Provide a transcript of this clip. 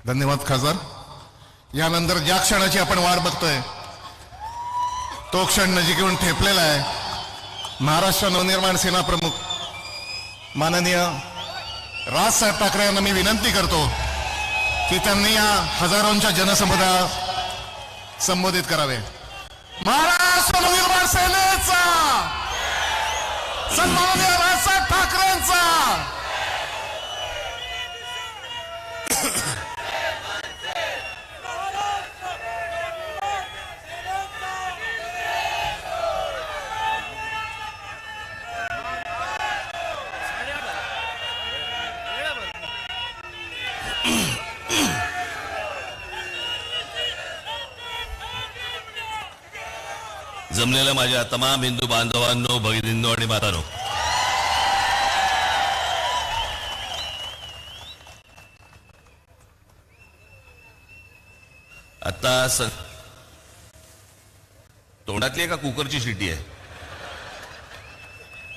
धन्यवाद खासदार. यानंतर ज्या क्षणाची आपण वाट बघतोय तो क्षण नजीक येऊन ठेपलेला आहे. महाराष्ट्र नवनिर्माण सेना प्रमुख माननीय राजसाहेब ठाकरे यांना मी विनंती करतो की त्यांनी या हजारोंच्या जनसमुदाया संबोधित करावे. महाराष्ट्र नवनिर्माण सेनेचा सन्माननीय राजसाहेब ठाकरेंचा जमलेल्या माझ्या तमाम हिंदू बांधवांनो, भगिनींनो आणि मातांनो, आता तोंडातली आहे का कुकरची शिटी आहे?